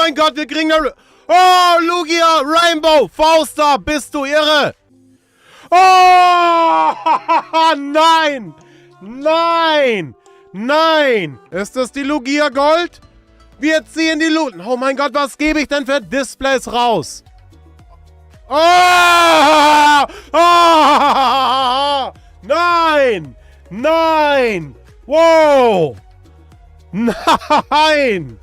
mein Gott, wir kriegen eine... Oh, Lugia, Rainbow, Fausta, bist du irre? Oh, nein, nein, nein. Ist das die Lugia Gold? Wir ziehen die Loot. Oh mein Gott, was gebe ich denn für Displays raus? Oh, oh, nein, nein, wow, nein.